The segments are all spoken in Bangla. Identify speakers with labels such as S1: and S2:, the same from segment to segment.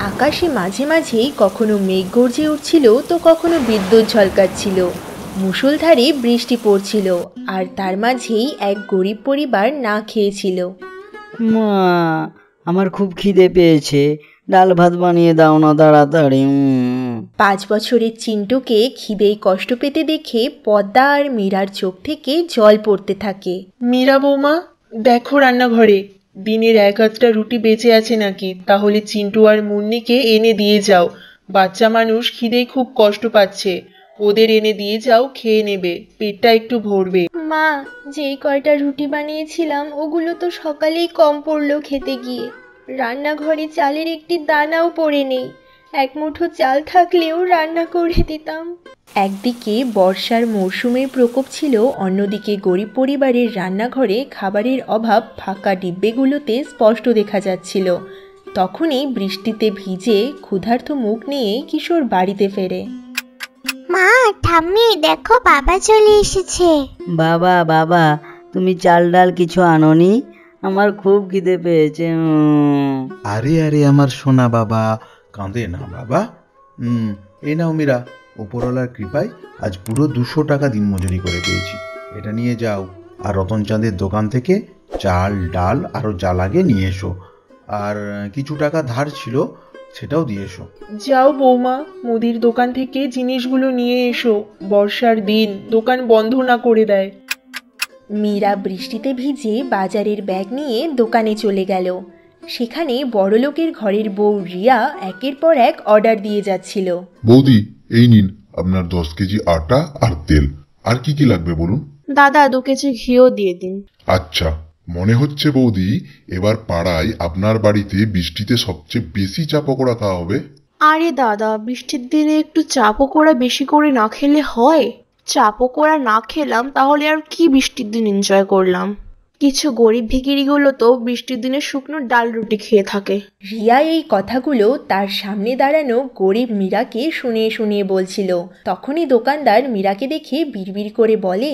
S1: আকাশে মাঝে মাঝেই কখনো মেঘ গর্জে উঠছিল তো কখনো বিদ্যুৎ ঝলকাচ্ছিল। মুষলধারে বৃষ্টি পড়ছিল, আর তার মাঝেই এক গরিব পরিবার না খেয়েছিল।
S2: মা, আমার খুব খিদে পেয়েছে, ডাল ভাত বানিয়ে দাও না তাড়াতাড়ি।
S1: 5 বছরের চিন্টুকে খিদেই কষ্ট পেতে দেখে পদ্মা আর মীরার চোখ থেকে জল পড়তে থাকে।
S3: মীরা বৌমা, দেখো রান্নাঘরে দিনের 1-8টা রুটি বেঁচে আছে নাকি, তাহলে চিন্টু আর মুন্নিকে এনে দিয়ে যাও। বাচ্চা মানুষ খিদেই খুব কষ্ট পাচ্ছে, ওদের এনে দিয়ে যাও, খেয়ে নেবে, পেটটা একটু ভরবে।
S1: মা, যেই কয়টা রুটি বানিয়েছিলাম ওগুলো তো সকালেই কম পড়লো খেতে গিয়ে। রান্নাঘরে চালের একটি দানাও পড়ে নেই। এক মুঠো চাল থাকলেও রান্না করে দিতাম। একদিকে বর্ষার মরশুমের প্রকোপ ছিল, অন্যদিকে গরিব পরিবারের রান্নাঘরে খাবারের অভাব ফাঁকা ডিব্বেগুলোতে স্পষ্ট দেখা যাচ্ছিল। তখনই বৃষ্টিতে ভিজে ক্ষুধার্ত মুখ নিয়ে কিশোর বাড়িতে ফেরে।
S4: মা, ঠাম্মি দেখো, বাবা চলে এসেছে।
S2: বাবা বাবা, তুমি চাল ডাল কিছু আনোনি? আমার খুব খিদে পেয়েছে।
S5: আরে আরে আমার সোনা বাবা, কাঁদে না বাবা। এই নাও মীরা, ওপরওয়ালার কৃপায় আজ পুরো 200 টাকা দিনমজুরি করে পেয়েছি। এটা নিয়ে যাও, আর রতন চাঁদের দোকান থেকে চাল ডাল আরও যা লাগে নিয়ে এসো। আর কিছু টাকা ধার ছিল, সেটাও দিয়ে এসো।
S3: যাও বৌমা, মুদির দোকান থেকে জিনিসগুলো নিয়ে এসো, বর্ষার দিন দোকান বন্ধ না করে দেয়।
S1: মীরা বৃষ্টিতে ভিজে বাজারের ব্যাগ নিয়ে দোকানে চলে গেল। সেখানে বড়লোকের ঘরের বউ রিয়া একের পর এক অর্ডার দিয়ে যাচ্ছিল।
S6: বৌদি, এই নিন আপনার 10 কেজি আটা আর তেল। আর কি কি লাগবে বলুন?
S7: দাদা 2 কেজি ঘিও দিয়ে দিন।
S6: আচ্ছা, মনে হচ্ছে বৌদি এবার পাড়ায় আপনার বাড়িতে বৃষ্টিতে সবচেয়ে বেশি চা পকোড়া খাওয়া হবে।
S7: আরে দাদা, বৃষ্টির দিনে একটু চা পকোড়া বেশি করে না খেলে হয়? চা পকোড়া না খেলাম তাহলে আর কি বৃষ্টির দিন এনজয় করলাম? কিছু গরিব ভিখিরিগুলো তো বৃষ্টির দিনে শুকনো ডাল রুটি খেয়ে থাকে।
S1: রিয়া এই কথাগুলো তার সামনে দাঁড়ানো গরিব মীরাকে শুনিয়ে শুনিয়ে বলছিল। তখনই দোকানদার মীরাকে দেখে বিড়বিড় করে বলে,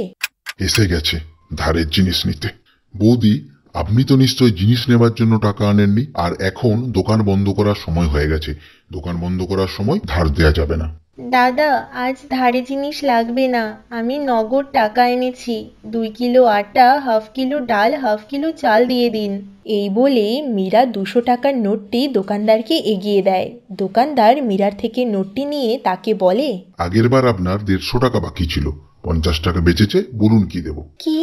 S6: এসে গেছে ধারের জিনিস নিতে। বৌদি, আপনি তো নিশ্চয় জিনিস নেবার জন্য টাকা আনেননি, আর এখন দোকান বন্ধ করার সময় হয়ে গেছে। দোকান বন্ধ করার সময় ধার দেয়া যাবে না।
S1: দাদা, আজ ধারে জিনিস লাগবে না, আমি নগদ টাকা এনেছি। 2 কিলো আটা, 1/2 কিলো ডাল, 1/2 কিলো চাল দিয়ে দিন। এই বলে মীরা 200 টাকার নোটটি দোকানদারকে এগিয়ে দেয়। দোকানদার মীরার থেকে নোটটি নিয়ে তাকে বলে,
S6: আগের বার আপনার 150 টাকা বাকি ছিল, 50 টাকা বেঁচেছে, বলুন কি দেব।
S1: কি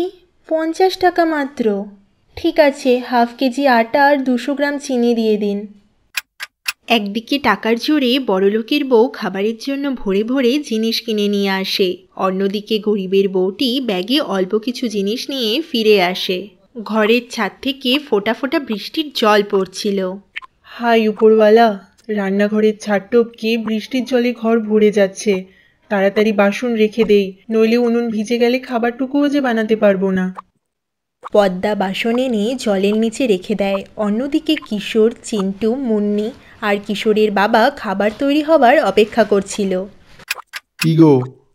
S1: 50 টাকা মাত্র? ঠিক আছে, 1/2 কেজি আটা আর 200 গ্রাম চিনি দিয়ে দিন। একদিকে টাকার জোরে বড়লোকের বউ খাবারের জন্য ভরে ভরে জিনিস কিনে নিয়ে আসে, অন্যদিকে গরিবের বউটি ব্যাগে অল্প কিছু জিনিস নিয়ে ফিরে আসে। ঘরের ছাদ থেকে ফোঁটা ফোঁটা বৃষ্টির জল পড়ছিল।
S3: হাই উপরওয়ালা, রান্নাঘরের ছাদ টপকে বৃষ্টির জলে ঘর ভরে যাচ্ছে। তাড়াতাড়ি বাসন রেখে দেই, নইলে উনুন ভিজে গেলে খাবারটুকুও যে বানাতে পারবো না।
S1: পদ্মা বাসন এনে জলের নিচে রেখে দেয়। অন্যদিকে কিশোর, চিন্টু, মুন্নি আর কিশোরের বাবা খাবার তৈরি হবার অপেক্ষা করছিল।
S5: কি গো,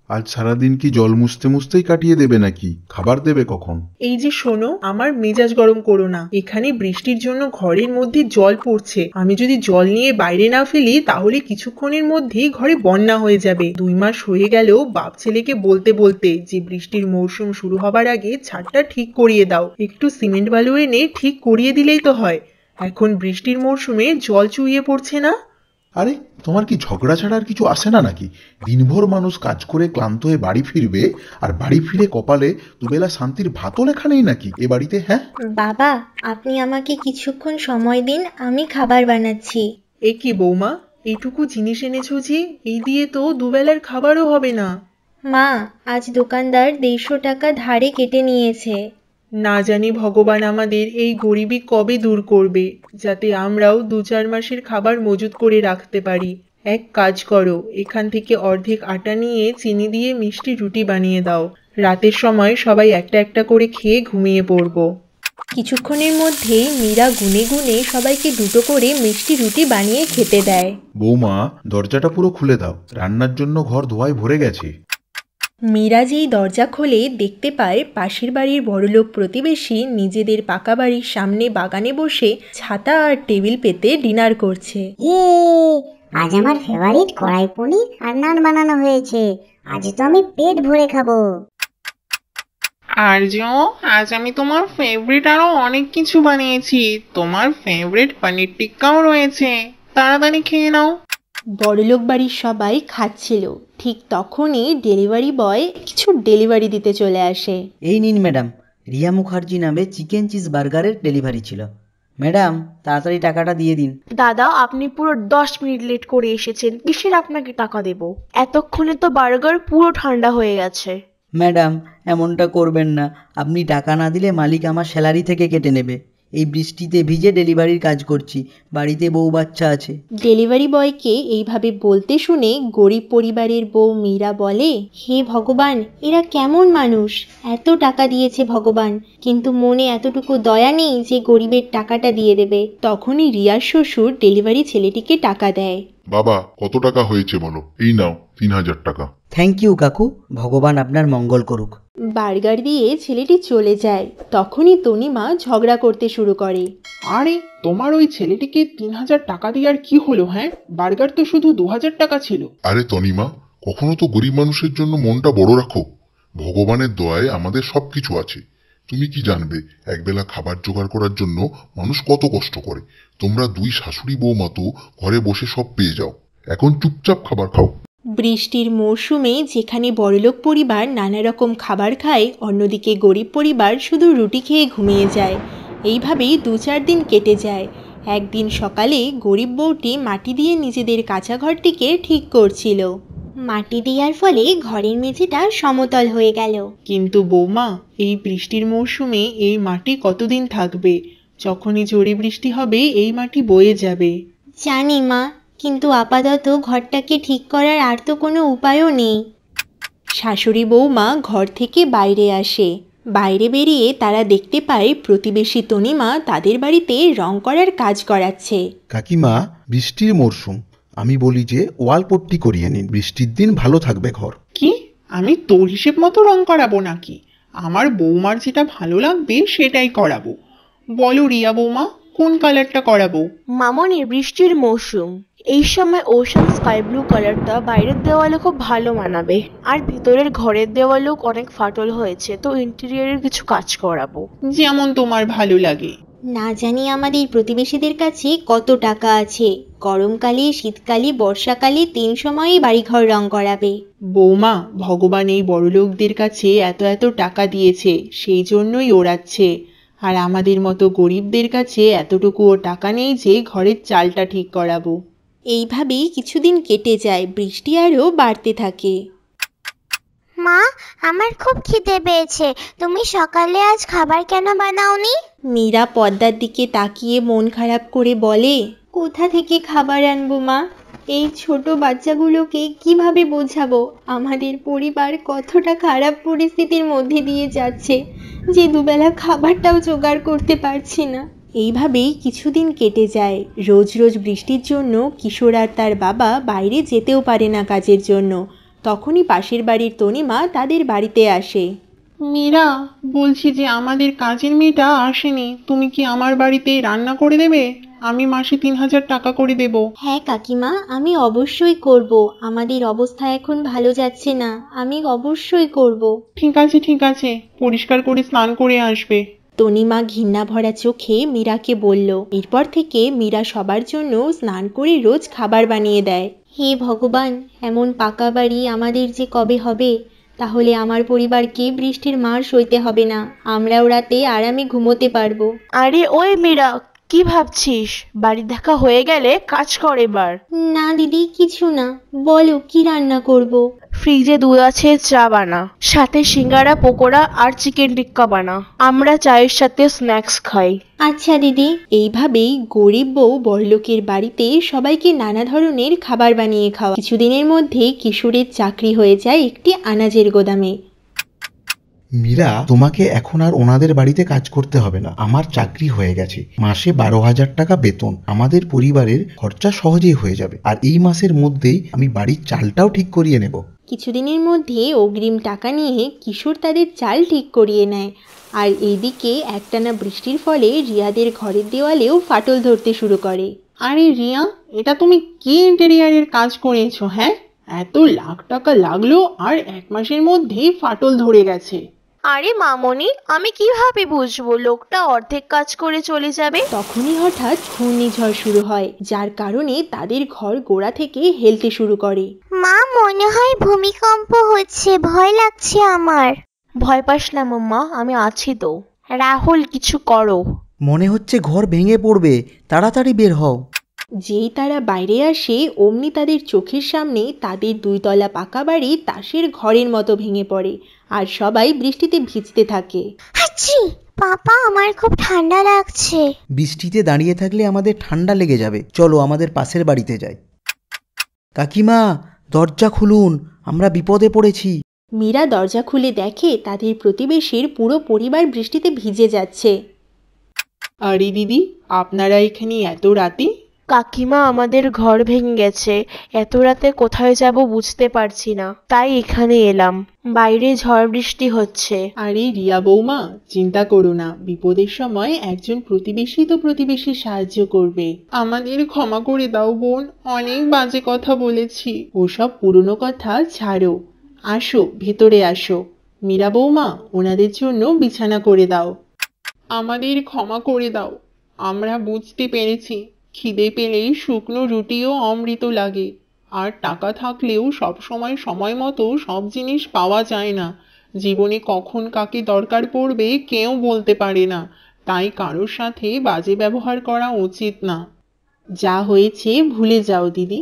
S5: আজ সারাদিন কি জল মুছতে মুছতেই কাটিয়ে দেবে নাকি? খাবার দেবে কখন?
S3: এই যে শোনো, আমার মেজাজ গরম করো না। এখানে বৃষ্টির জন্য ঘরের মধ্যে জল পড়ছে, আমি যদি জল নিয়ে বাইরে না ফেলি তাহলে কিছুক্ষণের মধ্যেই ঘরে বন্যা হয়ে যাবে। 2 মাস হয়ে গেলেও বাপ ছেলেকে বলতে বলতে যে বৃষ্টির মরশুম শুরু হবার আগে ছাদটা ঠিক করিয়ে দাও, একটু সিমেন্ট বালু এনে ঠিক করিয়ে দিলেই তো হয়। এখন বৃষ্টির মরশুমে জল চুইয়ে পড়ছে না।
S5: আরে, তোমার কি ঝগড়া ছাড়া আর কিছু আসে না নাকি? দিনভর মানুষ কাজ করে ক্লান্ত হয়ে বাড়ি ফিরবে, আর বাড়ি ফিরে কপালে দুবেলা শান্তির ভাতও লেখা নেই নাকি এ বাড়িতে? হ্যাঁ
S4: বাবা, আপনি আমাকে কিছুক্ষণ সময় দিন, আমি খাবার বানাচ্ছি।
S3: এ কি বৌমা, এইটুকু জিনিস এনেছো যে? এই দিয়ে তো দুবেলার খাবারও হবে না।
S4: মা, আজ দোকানদার 150 টাকা ধারে কেটে নিয়েছে।
S3: না জানি ভগবান আমাদের এই গরিবি কবে দূর করবে, যাতে আমরাও 2-4 মাসের খাবার মজুত করে রাখতে পারি। এক কাজ করো, এখান থেকে অর্ধেক আটা নিয়ে চিনি দিয়ে মিষ্টি রুটি বানিয়ে দাও। রাতের সময় সবাই একটা একটা করে খেয়ে ঘুমিয়ে পড়বো।
S1: কিছুক্ষণের মধ্যেই মীরা গুনে গুনে সবাইকে 2টো করে মিষ্টি রুটি বানিয়ে খেতে দেয়।
S5: বৌমা, দরজাটা পুরো খুলে দাও, রান্নার জন্য ঘর ধোয়ায় ভরে গেছে।
S1: মীরা যেই দরজা খোলে দেখতে পায় পাশের বাড়ির বড়লোক প্রতিবেশী নিজেদের পাকা বাড়ির সামনে বাগানে বসে ছাতা আর টেবিল পেতে ডিনার করছে।
S8: আজ আমার ফেভারিট কড়াই পনির আর নান বানানো হয়েছে। আজ তো আমি পেট ভরে খাবো।
S3: আর্য, আজ আমি তোমার ফেভারিট আরো অনেক কিছু বানিয়েছি। তোমার ফেভারিট পনির টিক্কাও রয়েছে, তাড়াতাড়ি খেয়ে নাও।
S1: বড়লোক বাড়ির সবাই খাচ্ছিল, ঠিক তখনই ডেলিভারি বয় কিছু ডেলিভারি দিতে চলে আসে।
S2: এই নিন ম্যাডাম, রিয়া মুখার্জি নামে চিকেন চিজ বার্গারের ডেলিভারি ছিল। ম্যাডাম, তাড়াতাড়ি টাকাটা দিয়ে দিন।
S7: দাদা, আপনি পুরো 10 মিনিট লেট করে এসেছেন, কিসের আপনাকে টাকা দেব? এতক্ষণে তো বার্গার পুরো ঠান্ডা হয়ে গেছে।
S2: ম্যাডাম, এমনটা করবেন না। আপনি টাকা না দিলে মালিক আমার স্যালারি থেকে কেটে নেবে। এই বৃষ্টিতে ভিজে ডেলিভারির কাজ করছি, বাড়িতে বউ বাচ্চা আছে।
S1: ডেলিভারি বয়কে এইভাবে বলতে শুনে গরিব পরিবারের বউ মীরা বলে, হে ভগবান, এরা কেমন মানুষ! এত টাকা দিয়েছে ভগবান, কিন্তু মনে এতটুকু দয়া নেই যে গরিবের টাকাটা দিয়ে দেবে। তখনই রিয়ার শ্বশুর ডেলিভারি ছেলেটিকে টাকা দেয়।
S6: বাবা, কত টাকা হয়েছে বলো? এই নাও 3000 টাকা।
S2: থ্যাংক ইউ কাকু, ভগবান আপনার মঙ্গল করুক।
S1: বার্গার দিয়ে ছেলেটি চলে যায়। তখনই তনিমা ঝগড়া করতে শুরু করে।
S3: আরে, তোমার ওই ছেলেটিকে 3000 টাকা দিয়ে আর কি হলো? হ্যাঁ, বার্গার তো শুধু 2000 টাকা ছিল।
S6: আরে তনিমা, কখনো তো গরিব মানুষের জন্য মনটা বড় রাখো। ভগবানের দয়ায় আমাদের সবকিছু আছে। তুমি কি জানবে একবেলা খাবার জোগাড় করার জন্য মানুষ কত কষ্ট করে। তোমরা দুই শাশুড়ি বৌমা তো ঘরে বসে সব পেয়ে যাও। এখন চুপচাপ খাবার খাও।
S1: বৃষ্টির মৌসুমে যেখানে বড়লোক পরিবার নানা রকম খাবার খায়, অন্যদিকে গরিব পরিবার শুধু রুটি খেয়ে ঘুমিয়ে যায়। এইভাবেই 2-4 দিন কেটে যায়। একদিন সকালে গরিব বউটি মাটি দিয়ে নিজেদের কাঁচা ঘরটিকে ঠিক করছিল।
S4: মাটি দেওয়ার ফলে ঘরের মেঝেটা সমতল হয়ে গেল।
S3: কিন্তু বৌমা, এই বৃষ্টির মৌসুমে এই মাটি কতদিন থাকবে? যখনই জোরে বৃষ্টি হবে এই মাটি বয়ে যাবে।
S4: জানি মা, কিন্তু আপাতত ঘরটাকে ঠিক করার আর তো কোনো উপায়ও নেই।
S1: শাশুড়ি বৌমা ঘর থেকে বাইরে আসে। বাইরে বেরিয়ে তারা দেখতে পায় প্রতিবেশী তনিমা তাদের বাড়িতে রং করার কাজ করাচ্ছে।
S5: কাকিমা, বৃষ্টির মরশুম, আমি বলি যে ওয়ালপট্টি করিয়ে নিন। বৃষ্টির দিন ভালো থাকবে ঘর।
S3: কি? আমি তোর হিসেব মতো রং করাবো নাকি? আমার বৌমার যেটা ভালো লাগবে সেটাই করাবো। বলো রিয়া বৌমা, কোন কালারটা করাবো?
S7: মামনি, বৃষ্টির মৌসুম, এই সময় ওশান স্কাই ব্লু কালারটা বাইরের দেওয়ালে খুব ভালো মানাবে। আর ভিতরের ঘরের দেওয়ালেও অনেক ফাটল হয়েছে, তো ইন্টেরিয়রের কিছু কাজ করাবো।
S3: যেমন তোমার ভালো লাগে।
S4: না জানি আমাদের প্রতিবেশীদের কাছে কত টাকা আছে। গরমকালে, শীতকালে, বর্ষাকালে 3 সময়েই বাড়িঘর রং করাবে।
S3: বৌমা, ভগবান এই বড়লোকদের কাছে এত এত টাকা দিয়েছে, সেই জন্যই ওড়াচ্ছে। আর আমাদের মতো গরিবদের কাছে এতটুকুও টাকা নেই যে ঘরের চালটা ঠিক করাবো।
S1: এইভাবেই কিছুদিন কেটে যায়। বৃষ্টি আরও বাড়তে থাকে।
S8: মা, আমার খুব খিদে পেয়েছে। তুমি সকালে আজ খাবার কেন বানাওনি?
S1: মীরা পদ্মার দিকে তাকিয়ে মন খারাপ করে বলে, কোথা থেকে খাবার আনবো মা? এই ছোট বাচ্চাগুলোকে কিভাবে বোঝাবো আমাদের পরিবার কতটা খারাপ পরিস্থিতির মধ্যে দিয়ে যাচ্ছে, যে দুবেলা খাবারটাও জোগাড় করতে পারছি না। এইভাবেই কিছুদিন কেটে যায়। রোজ রোজ বৃষ্টির জন্য কিশোর আর তার বাবা বাইরে যেতেও পারে না কাজের জন্য। তখনই পাশের বাড়ির তনিমা তাদের বাড়িতে আসে।
S3: মীরা, বলছি যে আমাদের কাজের মেয়েটা আসেনি, তুমি কি আমার বাড়িতে রান্না করে দেবে? আমি মাসে 3000 টাকা করে দেব।
S4: হ্যাঁ কাকিমা, আমি অবশ্যই করব। আমাদের অবস্থা এখন ভালো যাচ্ছে না, আমি অবশ্যই করব।
S3: ঠিক আছে ঠিক আছে, পরিষ্কার করে স্নান করে আসবে।
S1: তনিমা ঘৃণা ভরা চোখে মীরাকে বলল। এরপর থেকে মীরা সবার জন্য স্নান করে রোজ খাবার বানিয়ে দেয়।
S4: হে ভগবান, এমন পাকা বাড়ি আমাদের যে কবে হবে? তাহলে আমার পরিবারকে বৃষ্টির মার সইতে হবে না, আমরাও রাতে আরামে ঘুমোতে পারবো।
S7: আরে ওই মীরা, কি ভাবছিস? বাড়ি দেখা হয়ে গেলে কাজ কর এবার।
S4: না দিদি, কিছু না, বলো কি রান্না করব?
S7: ফ্রিজে দুধ আছে, চা বানা, সাথে সিঙ্গারা, পকোড়া আর চিকেন টিক্কা বানা। আমরা চায়ের সাথে স্ন্যাক্স খাই।
S4: আচ্ছা দিদি।
S1: এইভাবেই গরিব বউ বড়লোকের বাড়িতে সবাইকে নানা ধরনের খাবার বানিয়ে খাওয়া। কিছুদিনের মধ্যেই কিশোরের চাকরি হয়ে যায় একটি আনাজের গোদামে।
S5: মীরা, তোমাকে এখন আর ওনাদের বাড়িতে কাজ করতে হবে না। আমার চাকরি হয়ে গেছে, মাসে 12,000 টাকা বেতন। আমাদের পরিবারের খরচা সহজেই হয়ে যাবে, আর এই মাসের মধ্যেই আমি বাড়ির চালটাও ঠিক করিয়ে নেব।
S4: কিছুদিনের মধ্যে অগ্রিম টাকা নিয়ে কিশোর তাদের চাল ঠিক করিয়ে নেয়। আর এইদিকে একটানা বৃষ্টির ফলে রিয়াদের ঘরের দেওয়ালেও ফাটল ধরতে শুরু করে।
S3: আরে রিয়া, এটা তুমি কি ইন্টেরিয়ারের কাজ করেছো? হ্যাঁ, এত লাখ টাকা লাগলো আর 1 মাসের মধ্যেই ফাটল ধরে গেছে।
S7: আরে মামনি, আমি কিভাবে বুঝবো লোকটা অর্ধেক কাজ করে চলে যাবে?
S4: তখনই হঠাৎ ঘূর্ণিঝড় শুরু হয়, যার কারণে তাদের ঘর গোড়া থেকে হেলতে শুরু করে।
S8: মা, মনে হয় ভূমিকম্প হচ্ছে, ভয় লাগছে আমার।
S7: ভয় পাস না মাম্মা, আমি আছি তো। রাহুল, কিছু করো।
S2: মনে হচ্ছে ঘর ভেঙে পড়বে, তাড়াতাড়ি বের হও।
S4: যেই তারা বাইরে আসে অমনি তাদের চোখের সামনে তাদের 2 তলা পাকা বাড়ি তাসের ঘরের মতো ভেঙে পড়ে, আর সবাই বৃষ্টিতে ভিজতে থাকে।
S8: হাচ্ছি, পাপা, আমার খুব ঠান্ডা লাগছে।
S2: বৃষ্টিতে দাঁড়িয়ে থাকলে আমাদের ঠান্ডা লেগে যাবে, চলো আমাদের পাশের বাড়িতে যাই। কাকিমা, দরজা খুলুন, আমরা বিপদে পড়েছি।
S4: মীরা দরজা খুলে দেখে তাদের প্রতিবেশীর পুরো পরিবার বৃষ্টিতে ভিজে যাচ্ছে।
S3: আরে দিদি, আপনারা এখানে এত রাতে?
S7: কাকিমা, আমাদের ঘর ভেঙে গেছে, এত রাতে কোথায় যাব বুঝতে পারছি না, তাই এখানে এলাম। বাইরে ঝড় বৃষ্টি হচ্ছে।
S3: আরে রিয়া বৌমা, চিন্তা করো না, বিপদের সময় একজন প্রতিবেশী তো প্রতিবেশীর সাহায্য করবে। আমাদের ক্ষমা করে দাও বোন, অনেক বাজে কথা বলেছি। ওসব পুরনো কথা ছাড়ো, আসো ভেতরে আসো। মীরা বৌমা, ওনাদের জন্য বিছানা করে দাও। আমাদের ক্ষমা করে দাও, আমরা বুঝতে পেরেছি খিদে পেলেই শুকনো রুটিও অমৃত লাগে, আর টাকা থাকলেও সব সময় সময় মতো সব জিনিস পাওয়া যায় না। জীবনে কখন কাকে দরকার পড়বে কেউ বলতে পারে না, তাই কারোর সাথে বাজে ব্যবহার করা উচিত না। যা হয়েছে ভুলে যাও দিদি।